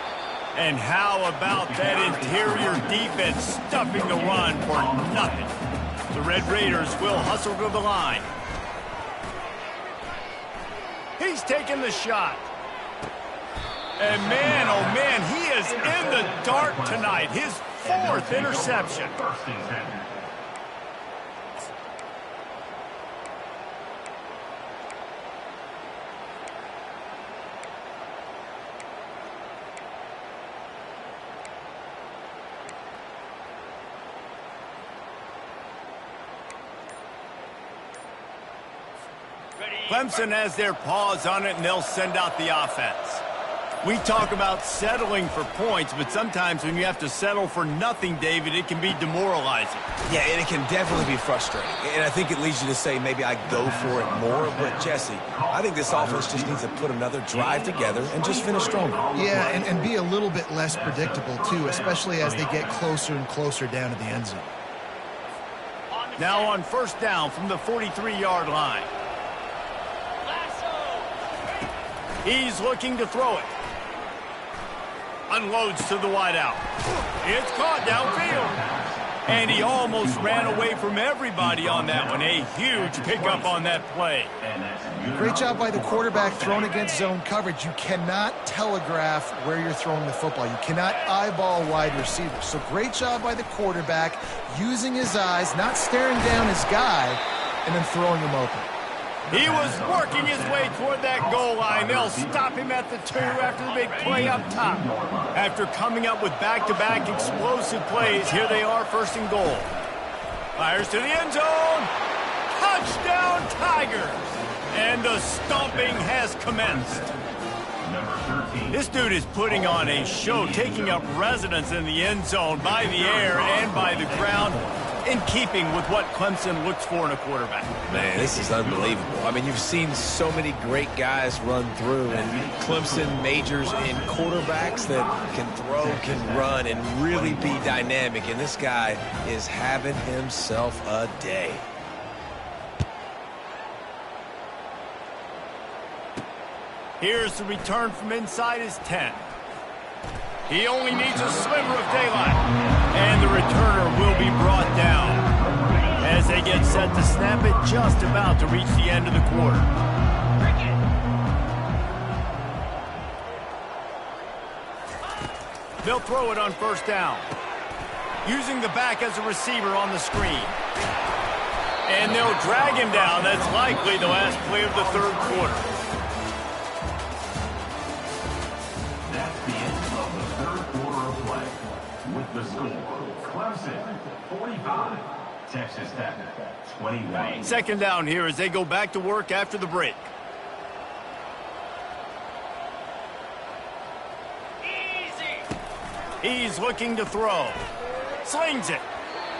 And how about that interior defense stuffing the run for nothing? The Red Raiders will hustle to the line. He's taking the shot. And man, oh man, he is in the dark tonight. His 4th interception. Clemson has their paws on it, and they'll send out the offense. We talk about settling for points, but sometimes when you have to settle for nothing, David, it can be demoralizing. Yeah, and it can definitely be frustrating. And I think it leads you to say maybe I go for it more. But, Jesse, I think this offense just needs to put another drive together and just finish stronger. Yeah, and be a little bit less predictable, too, especially as they get closer and closer down to the end zone. Now on first down from the 43-yard line. He's looking to throw it. Unloads to the wideout. It's caught downfield. And he almost ran away from everybody on that one. A huge pickup on that play. Great job by the quarterback thrown against zone coverage. You cannot telegraph where you're throwing the football. You cannot eyeball wide receivers. So great job by the quarterback using his eyes, not staring down his guy, and then throwing him open. He was working his way toward that goal line. They'll stop him at the 2 after the big play up top. After coming up with back-to-back explosive plays, here they are, first and goal. Fires to the end zone. Touchdown, Tigers. And the stomping has commenced. This dude is putting on a show, taking up residence in the end zone by the air and by the ground, in keeping with what Clemson looks for in a quarterback. Man, this is unbelievable. I mean, you've seen so many great guys run through, and Clemson majors in quarterbacks that can throw, can run, and really be dynamic, and this guy is having himself a day. Here's the return from inside his 10. He only needs a sliver of daylight. And the returner will be brought down as they get set to snap it, just about to reach the end of the quarter. They'll throw it on first down, using the back as a receiver on the screen. And they'll drag him down. That's likely the last play of the third quarter. With the score, Clemson 45, Texas Tech 21. Second down here as they go back to work after the break. Easy. He's looking to throw. Slings it.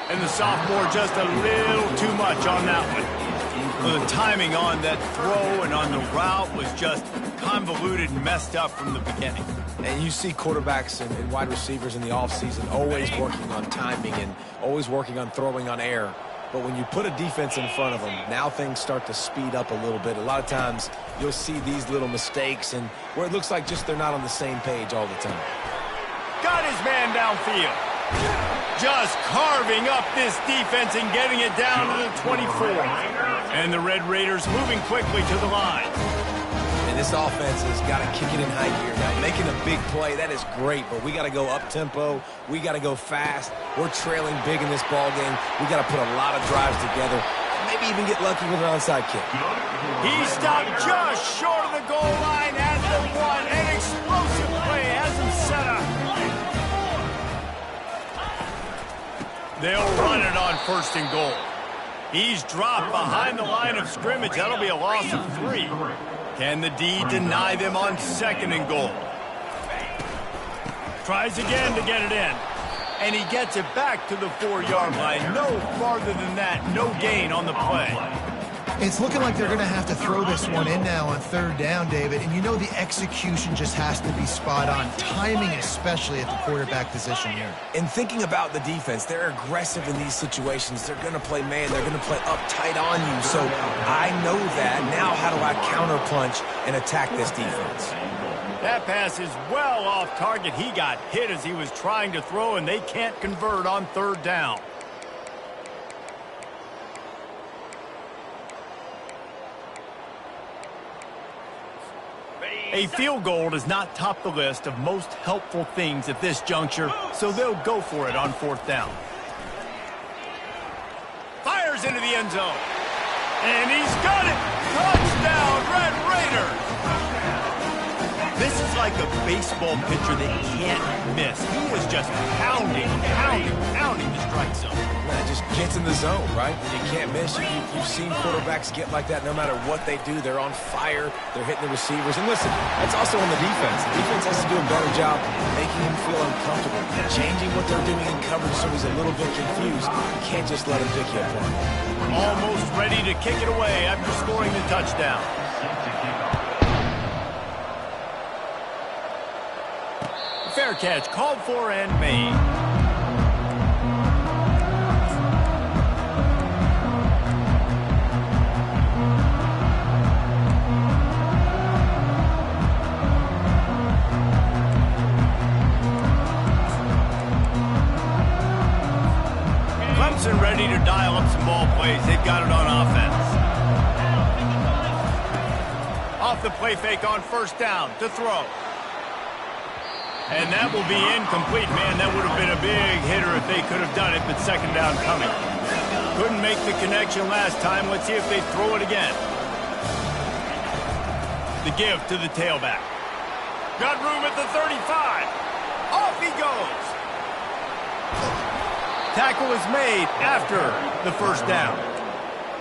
And the sophomore just a little too much on that one. Well, the timing on that throw and on the route was just convoluted and messed up from the beginning. And you see quarterbacks and wide receivers in the offseason always working on timing and always working on throwing on air. But when you put a defense in front of them, now things start to speed up a little bit. A lot of times you'll see these little mistakes and where it looks like just they're not on the same page all the time. Got his man downfield. Just carving up this defense and getting it down to the 24. And the Red Raiders moving quickly to the line. And this offense has got to kick it in high gear. Now, making a big play, that is great, but we got to go up-tempo. We got to go fast. We're trailing big in this ball game. We got to put a lot of drives together. Maybe even get lucky with an onside kick. He stopped just short of the goal line at the 1. An explosive play has him set up. They'll run it on first and goal. He's dropped behind the line of scrimmage. That'll be a loss of 3. Can the D deny them on second and goal? Tries again to get it in. And he gets it back to the 4-yard line. No farther than that. No gain on the play. It's looking like they're going to have to throw this one in now on third down, David. And you know the execution just has to be spot on. Timing especially at the quarterback position here. And thinking about the defense, they're aggressive in these situations. They're going to play man. They're going to play uptight on you. So I know that. Now how do I counterpunch and attack this defense? That pass is well off target. He got hit as he was trying to throw, and they can't convert on third down. A field goal does not top the list of most helpful things at this juncture, so they'll go for it on fourth down. Fires into the end zone. And he's got it! Touchdown, Red Raiders! This is like a baseball pitcher that can't miss. He was just pounding the strike zone. It just gets in the zone, right? You can't miss. You've seen quarterbacks get like that no matter what they do. They're on fire. They're hitting the receivers. And listen, that's also on the defense. The defense has to do a better job making him feel uncomfortable, changing what they're doing in coverage so he's a little bit confused. You can't just let him pick you apart. Almost ready to kick it away after scoring the touchdown. Fair catch called for and made. Clemson ready to dial up some ball plays. They've got it on offense. Off the play fake on first down to throw. And that will be incomplete, man. That would have been a big hitter if they could have done it, but second down coming. Couldn't make the connection last time. Let's see if they throw it again. The give to the tailback. Got room at the 35. Off he goes. Tackle is made after the first down.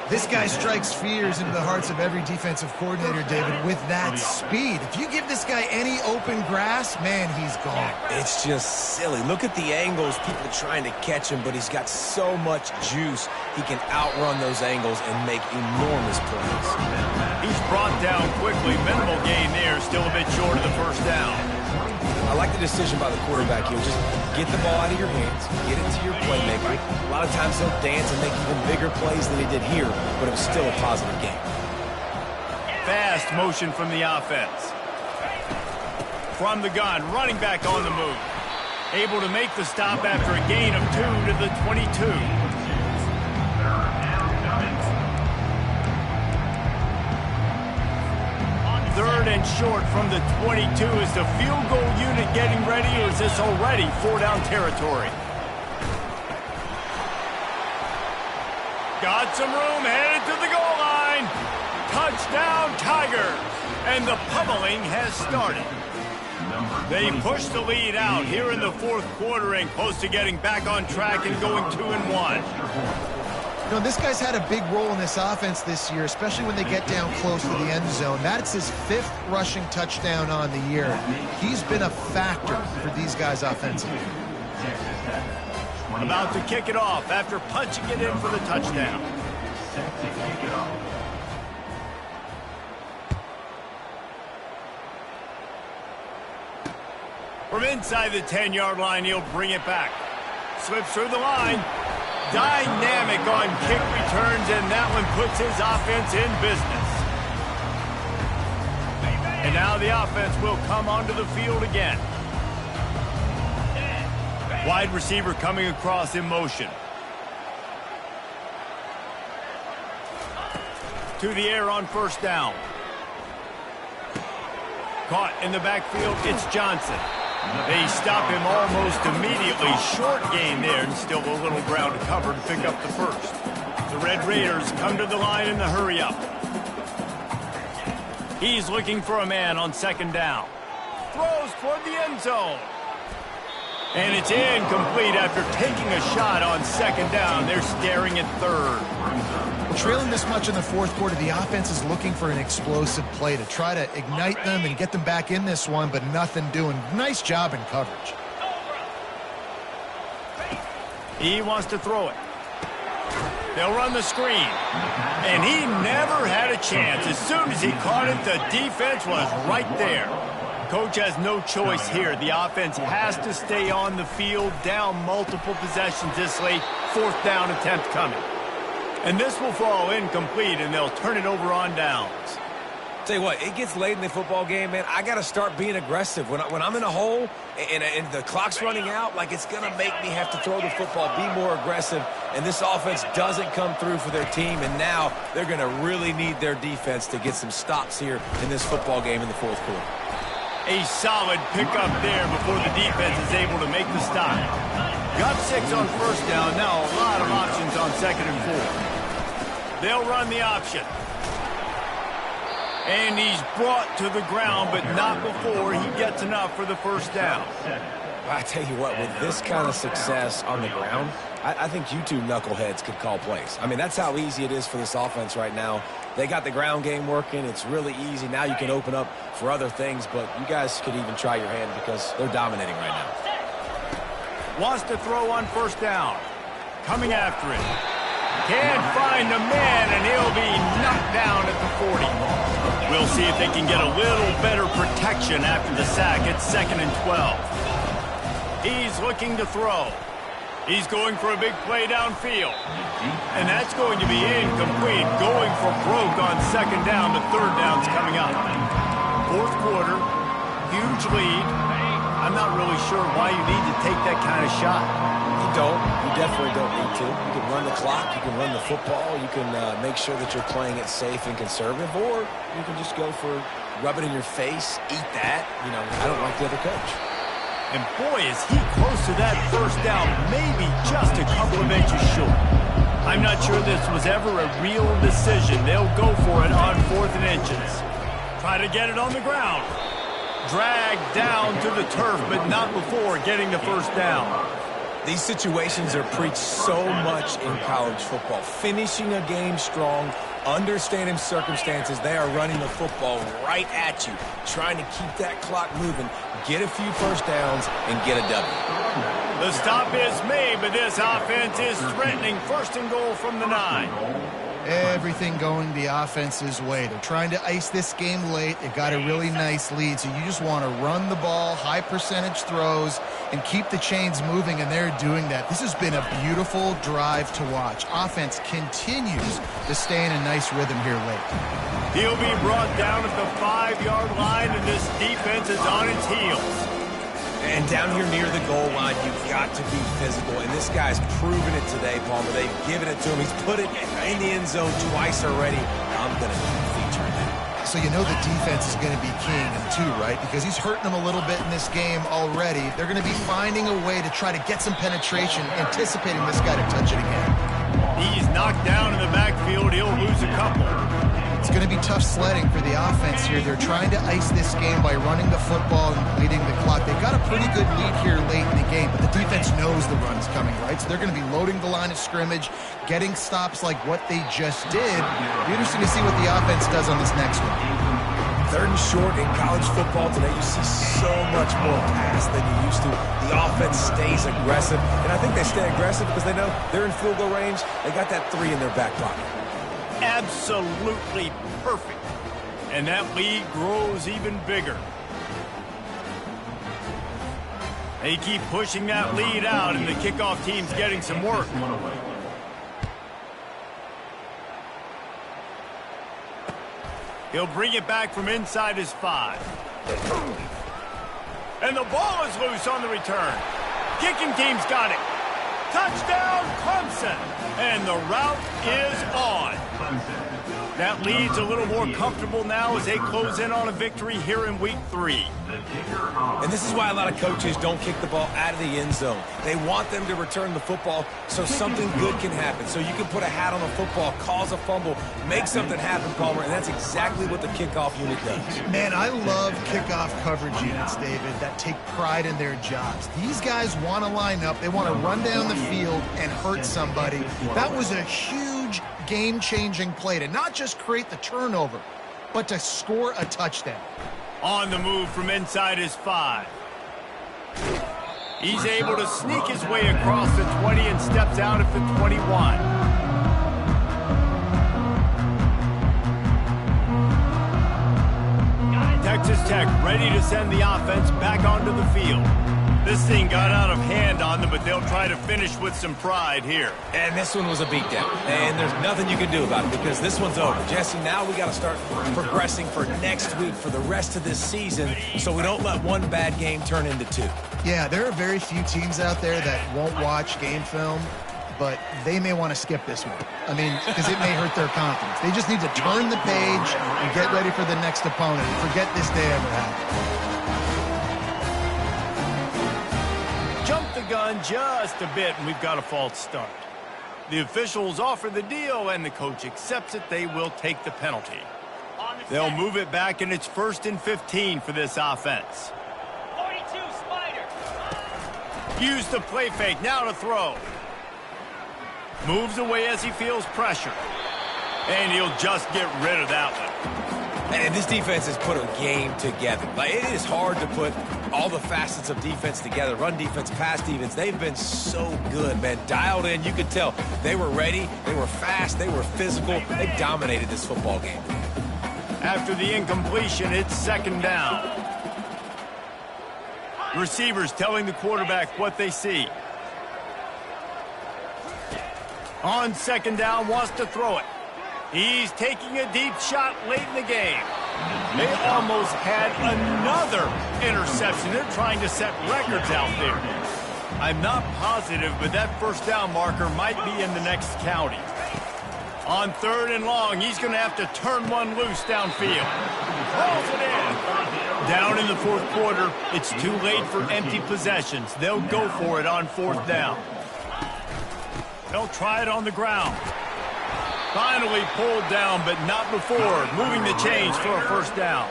This guy strikes fears into the hearts of every defensive coordinator, David, with that speed. If you give this guy any open grass, man, he's gone. It's just silly. Look at the angles, people trying to catch him, but he's got so much juice. He can outrun those angles and make enormous plays. He's brought down quickly. Minimal gain there, still a bit short of the first down. I like the decision by the quarterback here. Just get the ball out of your hands, get it to your playmaker. A lot of times he'll dance and make even bigger plays than he did here, but it was still a positive game. Fast motion from the offense. From the gun, running back on the move. Able to make the stop after a gain of 2 to the 22. Third and short from the 22. Is the field goal unit getting ready, or is this already 4-down territory? Got some room, headed to the goal line. Touchdown, Tigers. And the pummeling has started. They push the lead out here in the fourth quarter and close to getting back on track and going 2-1. You know, this guy's had a big role in this offense this year, especially when they get down close to the end zone. That's his 5th rushing touchdown on the year. He's been a factor for these guys offensively. About to kick it off after punching it in for the touchdown. From inside the 10-yard line, he'll bring it back. Slips through the line. Dynamic on kick returns, and that one puts his offense in business. And now the offense will come onto the field again. Wide receiver coming across in motion. To the air on first down. Caught in the backfield, it's Johnson. They stop him almost immediately. Short gain there, and still a little ground to cover to pick up the first. The Red Raiders come to the line in the hurry up. He's looking for a man on second down. Throws toward the end zone. And it's incomplete after taking a shot on second down. They're staring at third. Trailing this much in the fourth quarter, the offense is looking for an explosive play to try to ignite them and get them back in this one, but nothing doing. Nice job in coverage. He wants to throw it. They'll run the screen. And he never had a chance. As soon as he caught it, the defense was right there. Coach has no choice here. The offense has to stay on the field, down multiple possessions this late. Fourth down attempt coming. And this will fall incomplete, and they'll turn it over on downs. Tell you what, it gets late in the football game, man. I got to start being aggressive. When I'm in a hole and the clock's running out, like, it's going to make me have to throw the football, be more aggressive. And this offense doesn't come through for their team, and now they're going to really need their defense to get some stops here in this football game in the fourth quarter. A solid pickup there before the defense is able to make the stop. Got 6 on first down. Now a lot of options on second and 4. They'll run the option. And he's brought to the ground, but not before he gets enough for the first down. I tell you what, with this kind of success on the ground, I think you two knuckleheads could call plays. I mean, that's how easy it is for this offense right now. They got the ground game working. It's really easy. Now you can open up for other things, but you guys could even try your hand because they're dominating right now. Wants to throw on first down. Coming after it. Can't find the man, and he'll be knocked down at the 40. We'll see if they can get a little better protection after the sack. It's 2nd and 12. He's looking to throw. He's going for a big play downfield. And that's going to be incomplete. Going for broke on 2nd down. The 3rd down's coming up. 4th quarter. Huge lead. I'm not really sure why you need to take that kind of shot. You don't. You definitely don't need to. You can run the clock. You can run the football. You can make sure that you're playing it safe and conservative. Or you can just go for rub it in your face, eat that. You know, I don't like the other coach. And boy, is he close to that first down, maybe just a couple of inches short. I'm not sure this was ever a real decision. They'll go for it on 4th and inches. Try to get it on the ground. Dragged down to the turf, but not before getting the first down. These situations are preached so much in college football. Finishing a game strong, understanding circumstances. They are running the football right at you, trying to keep that clock moving, get a few first downs, and get a W. The stop is made, but this offense is threatening 1st and goal from the 9. Everything going the offense's way. They're trying to ice this game late. They've got a really nice lead, so you just want to run the ball, high percentage throws, and keep the chains moving, and they're doing that. This has been a beautiful drive to watch. Offense continues to stay in a nice rhythm here late. He'll be brought down at the 5-yard line, and this defense is on its heels. And down here near the goal line, you've got to be physical. And this guy's proven it today, Palmer. They've given it to him. He's put it in the end zone twice already. I'm going to keep featuring that. So you know the defense is going to be king too, right? Because he's hurting them a little bit in this game already. They're going to be finding a way to try to get some penetration, anticipating this guy to touch it again. He's knocked down in the backfield. He'll lose a couple. It's going to be tough sledding for the offense here. They're trying to ice this game by running the football and bleeding the clock. They've got a pretty good lead here late in the game, but the defense knows the run's coming, right? So they're going to be loading the line of scrimmage, getting stops like what they just did. It'll be interesting to see what the offense does on this next one. 3rd and short in college football today, you see so much more pass than you used to. The offense stays aggressive, and I think they stay aggressive because they know they're in field goal range. They got that 3 in their back pocket. Absolutely perfect. And that lead grows even bigger. They keep pushing that lead out, and the kickoff team's getting some work. He'll bring it back from inside his 5. And the ball is loose on the return. Kicking team's got it. Touchdown, Clemson. And the route is on. That lead's a little more comfortable now as they close in on a victory here in week 3. And this is why a lot of coaches don't kick the ball out of the end zone. They want them to return the football so something good can happen. So you can put a hat on a football, cause a fumble, make something happen, Palmer, and that's exactly what the kickoff unit does. Man, I love kickoff coverage units, David, that take pride in their jobs. These guys want to line up. They want to run down the field and hurt somebody. That was a huge game-changing play to not just create the turnover, but to score a touchdown. On the move from inside his 5. He's able to sneak his way across the 20 and steps out at the 21. Texas Tech ready to send the offense back onto the field. This thing got out of hand on them, but they'll try to finish with some pride here. And this one was a beatdown. And there's nothing you can do about it because this one's over. Jesse, now we got to start progressing for next week, for the rest of this season, so we don't let one bad game turn into 2. Yeah, there are very few teams out there that won't watch game film, but they may want to skip this one. I mean, because it may hurt their confidence. They just need to turn the page and get ready for the next opponent and forget this day ever happened. Jump the gun just a bit, and we've got a false start. The officials offer the deal, and the coach accepts it. They will take the penalty. On the They'll move it back, and it's 1st and 15 for this offense. 42, Spider. Use the play fake, now to throw. Moves away as he feels pressure. And he'll just get rid of that one. And this defense has put a game together. Like, it is hard to put all the facets of defense together. Run defense, pass defense. They've been so good, man. Dialed in. You could tell they were ready. They were fast. They were physical. They dominated this football game. After the incompletion, it's 2nd down. Receivers telling the quarterback what they see. On 2nd down, wants to throw it. He's taking a deep shot late in the game. They almost had another interception. They're trying to set records out there. I'm not positive, but that 1st down marker might be in the next county. On 3rd and long, he's going to have to turn one loose downfield. Rolls it in. Down in the 4th quarter, it's too late for empty possessions. They'll go for it on 4th down. They'll try it on the ground. Finally pulled down, but not before moving the chains for a 1st down.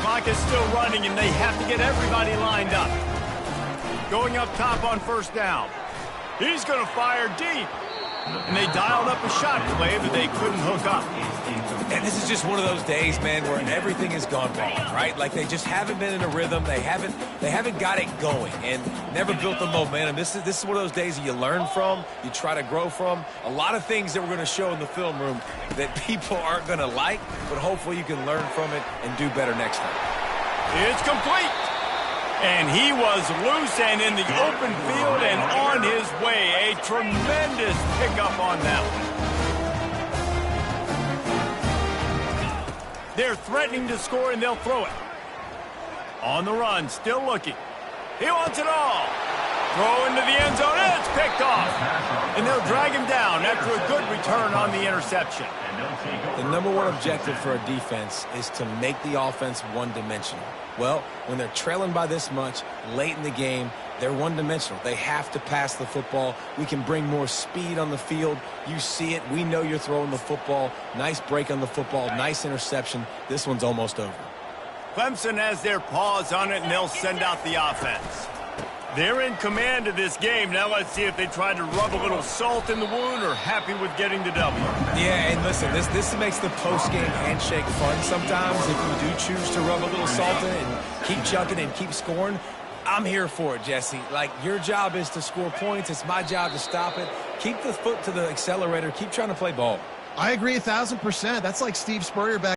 Clock is still running, and they have to get everybody lined up. Going up top on 1st down. He's going to fire deep. And they dialed up a shot play, but they couldn't hook up. And this is just one of those days, man, where everything has gone wrong, right? Like, they just haven't been in a rhythm. They haven't got it going and never built the momentum. This is one of those days that you learn from, you try to grow from. A lot of things that we're going to show in the film room that people aren't going to like, but hopefully you can learn from it and do better next time. It's complete. And he was loose and in the open field and on his way. A tremendous pickup on that one. They're threatening to score, and they'll throw it. On the run, still looking. He wants it all. Throw into the end zone. It's picked off. And they'll drag him down after a good return on the interception. The number one objective for a defense is to make the offense one-dimensional. Well, when they're trailing by this much late in the game, they're one-dimensional. They have to pass the football. We can bring more speed on the field. You see it. We know you're throwing the football. Nice break on the football. Nice interception. This one's almost over. Clemson has their paws on it, and they'll send out the offense. They're in command of this game. Now let's see if they try to rub a little salt in the wound or happy with getting the W. Yeah, and listen, this makes the post-game handshake fun sometimes. If you do choose to rub a little salt in and keep chucking and keep scoring, I'm here for it, Jesse. Like, your job is to score points. It's my job to stop it. Keep the foot to the accelerator. Keep trying to play ball. I agree 1,000%. That's like Steve Spurrier back